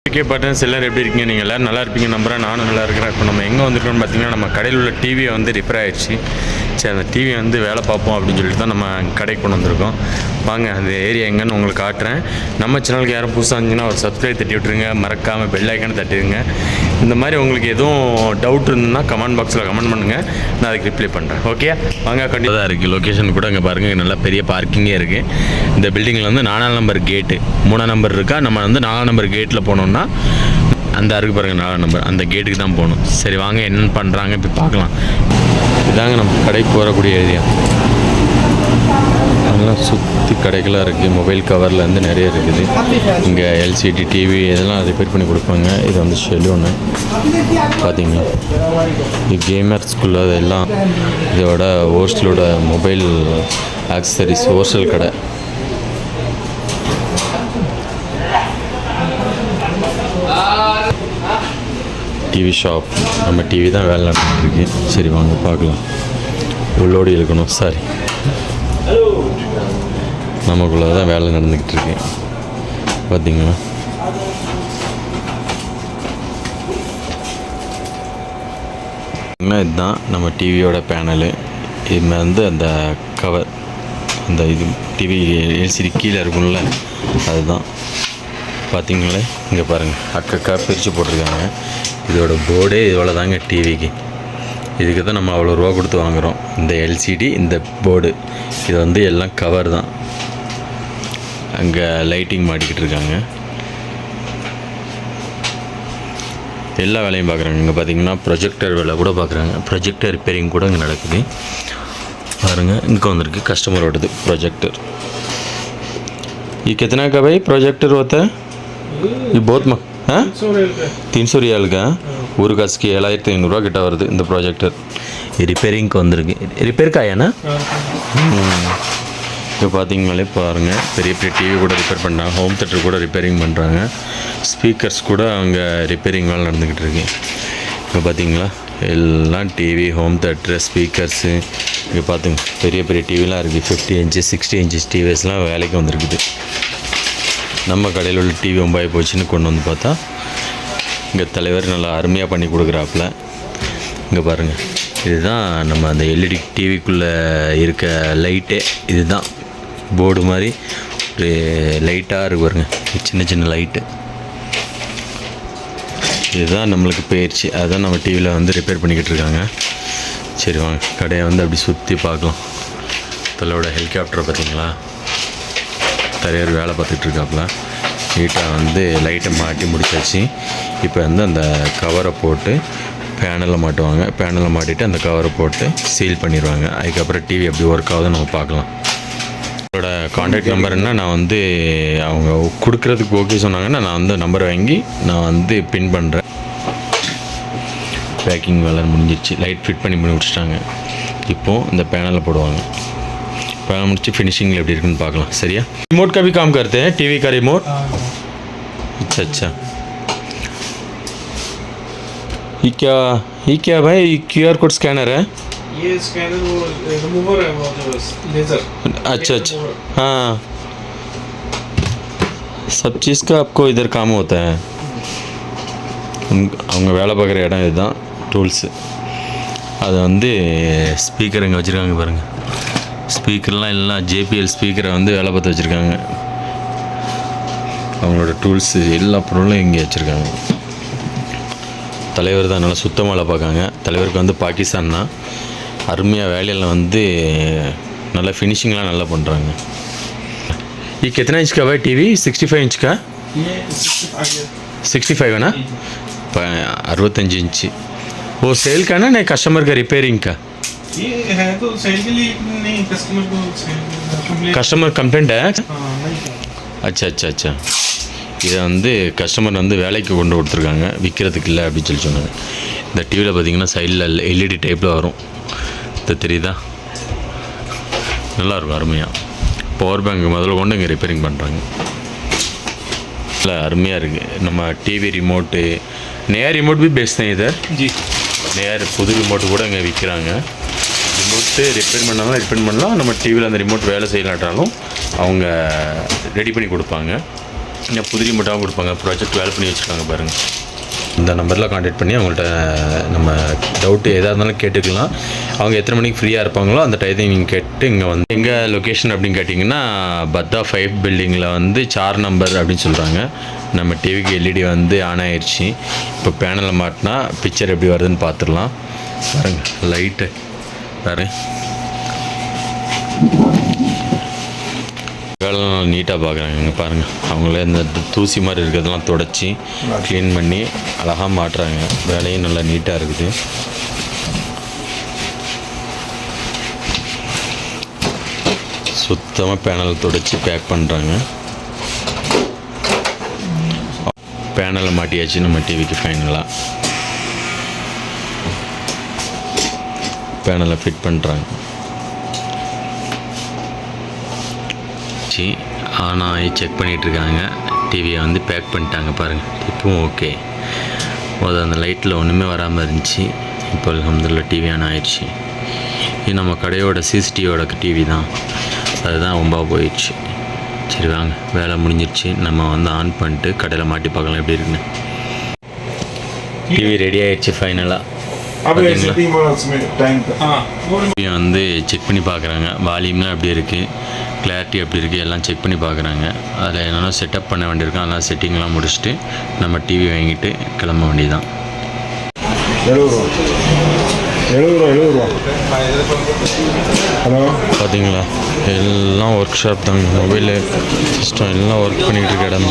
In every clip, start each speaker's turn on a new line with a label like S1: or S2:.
S1: Okay buttons எல்லோரும் எப்படி இருக்கீங்க? நீங்கள் எல்லோரும் நல்லா இருப்பீங்க நம்புறேன். நானும் நல்லா இருக்கிறேன். இப்போ நம்ம எங்கே வந்திருக்கோம்னு பார்த்தீங்கன்னா, நம்ம கடையில் உள்ள டிவியை வந்து ரிப்பேர் ஆகிடுச்சு. சரி, அந்த டிவியை வந்து வேலை பார்ப்போம் அப்படின்னு சொல்லிட்டு தான் நம்ம கடைக்கு கொண்டு வந்திருக்கோம். வாங்க அந்த ஏரியா எங்கன்னு உங்களுக்கு காட்டுறேன். நம்ம சேனலுக்கு யாரும் புதுசாக இருந்துச்சுன்னா ஒரு சப்ஸ்கிரைப் தட்டி விட்டுருங்க, மறக்காமல் பெல் ஐக்கானை தட்டிடுங்க. இந்த மாதிரி உங்களுக்கு எதுவும் டவுட் இருந்ததுன்னா கமெண்ட் பாக்ஸில் கமெண்ட் பண்ணுங்கள், நான் அதுக்கு ரிப்ளை பண்ணுறேன். ஓகே வாங்க. கண்டிப்பாக தான் இருக்குது லொக்கேஷன் கூட. அங்கே பாருங்கள், நல்லா பெரிய பார்க்கிங்கே இருக்குது. இந்த பில்டிங்கில் வந்து 4 நம்பர் கேட்டு, 3 நம்பர் இருக்கா. நம்ம வந்து 4 நம்பர் கேட்டில் போனோம்னா அந்த அருக்கு பாருங்கள், 4 நம்பர் அந்த கேட்டுக்கு தான் போகணும். சரி வாங்க, என்னென்னு பண்ணுறாங்க இப்போ பார்க்கலாம். இதாங்க நம்ம கடைக்கு வரக்கூடிய ஏரியா. அதெல்லாம் சுற்றி கடைகளாக இருக்குது. மொபைல் கவர்லேருந்து நிறைய இருக்குது. இங்கே எல்சிடி டிவி இதெல்லாம் ரிப்பேர் பண்ணி கொடுப்பாங்க. இது வந்து ஷெல்யூன்னு பார்த்தீங்களா. இது கேமர் ஸ்கூல் அதெல்லாம் இதோட ஹோஸ்டலோட மொபைல் ஆக்சசரிஸ் ஹோஸ்டல் கடை. TV shop. நம்ம டிவி தான் வேலை நடந்துட்டுருக்கு. சரி வாங்க பார்க்கலாம். உள்ளோடி இருக்கணும். சாரி, நமக்குள்ளே தான் வேலை நடந்துக்கிட்டு இருக்கு. பார்த்தீங்களா, இதுதான் நம்ம டிவியோட பேனலு. இது வந்து அந்த கவர், அந்த இது டிவி எல்சிடி கீழே இருக்கும்ல, அதுதான். பார்த்தீங்களே, இங்கே பாருங்கள், அக்கா பிரித்து போட்டிருக்காங்க. இதோட போர்டே இவ்வளோ தாங்க டிவிக்கு. இதுக்கு தான் நம்ம அவ்வளோ ரூபா கொடுத்து வாங்குகிறோம். இந்த எல்சிடி, இந்த போர்டு, இது வந்து எல்லாம் கவர் தான். அங்கே லைட்டிங் மாட்டிக்கிட்டு இருக்காங்க. எல்லா வேலையும் பார்க்குறாங்க. இங்கே பார்த்தீங்கன்னா ப்ரொஜெக்டர் வேலை கூட பார்க்குறாங்க. ப்ரொஜெக்டர் ரிப்பேரிங் கூட இங்கே நடக்குது. பாருங்கள், இங்கே வந்திருக்கு கஸ்டமரோடது ப்ரொஜெக்டர். ये कितना का भाई प्रोजेक्टर होता है? ये बहुत 300 रियाल का. ஒரு காசுக்கு 7500 கிட்ட வருது இந்த ப்ராஜெக்டர். ரிப்பேரிங்க்கு வந்திருக்கு. ரிப்பேர் காயாண்ணா. இப்போ பார்த்தீங்கனாலே பாருங்கள், பெரிய பெரிய டிவி கூட ரிப்பேர் பண்ணுறாங்க. ஹோம் தேட்டர் கூட ரிப்பேரிங் பண்ணுறாங்க. ஸ்பீக்கர்ஸ் கூட அங்கே ரிப்பேரிங் வேலை நடந்துக்கிட்டு இருக்கு. இப்போ பார்த்தீங்களா, எல்லாம் டிவி, ஹோம் தேட்டரு, ஸ்பீக்கர்ஸு. இங்கே பார்த்துங்க, பெரிய பெரிய டிவிலாம் இருக்குது. 50 இன்ச்சஸ் 60 இன்ச்சஸ் டிவிஸ்லாம் வேலைக்கு வந்திருக்குது. நம்ம கடையில் உள்ள டிவி ஒம்பாய் போச்சுன்னு கொண்டு வந்து பார்த்தா, இங்கே தலைவர் நல்லா அருமையாக பண்ணி கொடுக்குறாப்புல. இங்கே பாருங்கள், இதுதான் நம்ம அந்த எல்இடி டிவிக்குள்ளே இருக்க லைட்டே. இதுதான் போர்டு மாதிரி ஒரு லைட்டாக இருக்கு பாருங்கள், சின்ன சின்ன லைட்டு. இதுதான் நம்மளுக்கு போயிடுச்சு. அதுதான் நம்ம டிவியில் வந்து ரிப்பேர் பண்ணிக்கிட்டு இருக்காங்க. சரி வாங்க, கடையை வந்து அப்படி சுற்றி பார்க்கலாம். தலையோட ஹெலிகாப்டரை பார்த்தீங்களா, தலைவர் வேலை பார்த்துட்டு இருக்காப்புல. நீட்டாக வந்து லைட்டை மாட்டி முடிச்சாச்சு. இப்போ வந்து அந்த கவரை போட்டு பேனலில் மாட்டுவாங்க. பேனலில் மாட்டிட்டு அந்த கவரை போட்டு சீல் பண்ணிடுவாங்க. அதுக்கப்புறம் டிவி எப்படி ஒர்க் ஆகுதுன்னு நம்ம பார்க்கலாம். என்னோட கான்டாக்ட் நம்பர் என்ன, நான் வந்து அவங்க கொடுக்குறதுக்கு ஓகே சொன்னாங்கன்னா நான் வந்து நம்பர் வாங்கி நான் வந்து பின் பண்ணுறேன். பேக்கிங் வேலை முடிஞ்சிடுச்சு. லைட் ஃபிட் பண்ணி முடிச்சிட்டாங்க. இப்போது இந்த பேனலில் போடுவாங்க. पैनल मुझे फिनिशिंग எப்படி இருக்குன்னு பார்க்கலாம். சரியா, रिमोट का भी काम करते हैं, टीवी का रिमोट. अच्छा अच्छा, ये क्या भाई, QR कोड स्कैनर है?
S2: ये स्कैनर वो रिमूवर है, वो जो लेजर.
S1: अच्छा अच्छा, हाँ, सब चीज़ का आपको इधर काम होता है. அவங்க வேலை பார்க்குற இடம் இதுதான், டூல்ஸு. அது வந்து ஸ்பீக்கர் இங்கே வச்சுருக்காங்க பாருங்கள். ஸ்பீக்கர்லாம் எல்லாம் JBL ஸ்பீக்கரை வந்து வேலை பார்த்து வச்சுருக்காங்க. அவங்களோட டூல்ஸு எல்லா பொருளும் இங்கே வச்சுருக்காங்க. தலைவர் தான் நல்லா சுத்தமாக வேலை பார்க்காங்க. தலைவருக்கு வந்து பாகிஸ்தான் தான். அருமையாக வேலையில் வந்து நல்லா ஃபினிஷிங்லாம் நல்லா பண்ணுறாங்க. ये कितना इंच का है टीवी? 65 इंच का. 65 है ना, 65 इंच. वो सेल का ना, नहीं कस्टमर का रिपेयरिंग का?
S2: ये है तो सेल के लिए नहीं, कस्टमर को कंप्लेंट.
S1: कस्टमर कंप्लेंट है.
S2: नहीं.
S1: अच्छा अच्छा अच्छा, இதை வந்து கஸ்டமர் வந்து வேலைக்கு கொண்டு கொடுத்துருக்காங்க, விற்கிறதுக்கு இல்லை அப்படின்னு சொல்லி சொன்னாங்க. இந்த டிவியில் பார்த்தீங்கன்னா சைடில் LED டைப்பில் வரும். இது தெரியுதா, நல்லாயிருக்கும் அருமையாக. பவர் பேங்க் முதல்ல கொண்டு இங்கே ரிப்பேரிங் பண்ணுறாங்க. இல்லை அருமையாக இருக்குது. நம்ம டிவி ரிமோட்டு, नया रिमोट भी बेचते हैं इधर जी. नया புது ரிமோட்டு கூட இங்கே விற்கிறாங்க. ரிமோட்டு ரிப்பேர் பண்ணாலும் பண்ணலாம். நம்ம டிவியில் அந்த ரிமோட் வேலை செய்யலாட்டாலும் அவங்க ரெடி பண்ணி கொடுப்பாங்க. இன்னும் புதிரி மட்டும் கொடுப்பாங்க. ப்ராஜெக்ட் வேலை பண்ணி வச்சுருக்காங்க பாருங்கள். இந்த நம்பரில் கான்டாக்ட் பண்ணி அவங்கள்ட்ட நம்ம டவுட்டு எதாக இருந்தாலும் கேட்டுக்கலாம். அவங்க எத்தனை மணிக்கு ஃப்ரீயாக இருப்பாங்களோ அந்த டைத்தை நீங்கள் கேட்டு இங்கே வந்து எங்கே லொக்கேஷன் அப்படின்னு கேட்டிங்கன்னா பத்தா 5 பில்டிங்கில் வந்து 4 நம்பர் அப்படின்னு சொல்கிறாங்க. நம்ம டிவிக்கு எல்இடி வந்து ஆன் ஆயிடுச்சு. இப்போ பேனலில் மாட்டினா பிக்சர் எப்படி வருதுன்னு பார்த்துடலாம். பாருங்கள் லைட்டு பாரு, வேலை நீட்டாக பார்க்குறாங்க. இங்கே பாருங்கள், அவங்களே இந்த தூசி மாதிரி இருக்கிறதெல்லாம் தொடச்சி க்ளீன் பண்ணி அழகாக மாட்டுறாங்க. வேலையும் நல்லா நீட்டாக இருக்குது. சுத்தமாக பேனல் தொடச்சி பேக் பண்ணுறாங்க. பேனலை மாட்டியாச்சு நம்ம டிவிக்கு. ஃபைனலாக பேனலை ஃபிட் பண்ணுறாங்க. ஆனால் செக் பண்ணிகிட்ருக்காங்க. டிவியை வந்து பேக் பண்ணிட்டாங்க பாருங்கள். இப்போவும் ஓகே. அந்த லைட்டில் ஒன்றுமே வராமல் இருந்துச்சு. இப்போ அல்ஹம்துலில்லாஹ் டிவி ஆன் ஆயிடுச்சு. இது நம்ம கடையோட சிசிடிவியோட டிவி தான். அதுதான் ரொம்ப போயிடுச்சு. சரி வாங்க, வேலை முடிஞ்சிருச்சு. நம்ம வந்து ஆன் பண்ணிட்டு கடையில் மாட்டி பார்க்கலாம் எப்படி இருக்குன்னு. டிவி ரெடி ஆயிடுச்சு ஃபைனலாக. வந்து செக் பண்ணி பார்க்குறாங்க. வால்யூம்லாம் எப்படி இருக்குது, கிளாரிட்டி எப்படி இருக்குது எல்லாம் செக் பண்ணி பார்க்குறாங்க. அதில் என்னென்னா செட்டப் பண்ண வேண்டியிருக்கோம். அதெல்லாம் செட்டிங்லாம் முடிச்சுட்டு நம்ம டிவி வாங்கிட்டு கிளம்ப வேண்டியதுதான்.
S3: 70 ரூபா. ஹலோ,
S1: பார்த்தீங்களா, எல்லாம் ஒர்க் ஷாப் தாங்க. மொபைலு சிஸ்டம் எல்லாம் ஒர்க் பண்ணிகிட்டு இருக்க இடம்.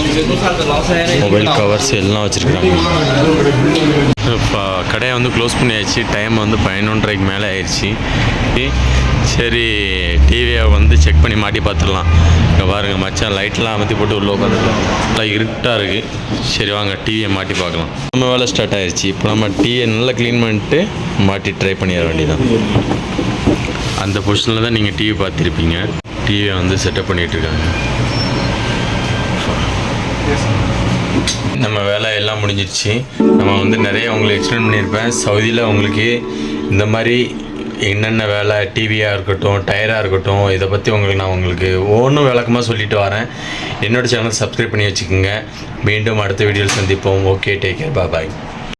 S1: மொபைல் கவர்ஸ் எல்லாம் வச்சுருக்காங்க. இப்போ கடையை வந்து க்ளோஸ் பண்ணியாச்சு. டைம் வந்து 11:30க்கு மேலே ஆயிடுச்சு. சரி, டிவியை வந்து செக் பண்ணி மாட்டி பார்த்துடலாம். இங்கே பாருங்கள் மச்சான், லைட்லாம் அமர்த்தி போட்டு உள்ளே உட்காந்துருக்கலாம். நல்லா இருட்டாக இருக்குது. சரி வாங்க, டிவியை மாட்டி பார்க்கலாம். நம்ம வேலை ஸ்டார்ட் ஆயிடுச்சு. இப்போ நம்ம டிவியை நல்லா க்ளீன் பண்ணிட்டு மாட்டி ட்ரை பண்ணிட வேண்டியதான். அந்த பொசிஷனில் தான் நீங்கள் டிவி பார்த்துருப்பீங்க. டிவியை வந்து செட்டப் பண்ணிகிட்ருக்காங்க. நம்ம வேலை எல்லாம் முடிஞ்சிடுச்சு. நம்ம வந்து நிறைய உங்களுக்கு எக்ஸ்பிளைன் பண்ணியிருப்பேன். சவுதியில் உங்களுக்கு இந்த மாதிரி என்னென்ன வேலை, டிவியாக இருக்கட்டும், டயராக இருக்கட்டும், இதை பற்றி நான் உங்களுக்கு ஒவ்வொன்றும் விளக்கமாக சொல்லிட்டு வரேன். என்னோடய சேனல் சப்ஸ்கிரைப் பண்ணி வச்சுக்கோங்க. மீண்டும் அடுத்த வீடியோவில் சந்திப்போம். ஓகே, டேக் கேர், பாய்.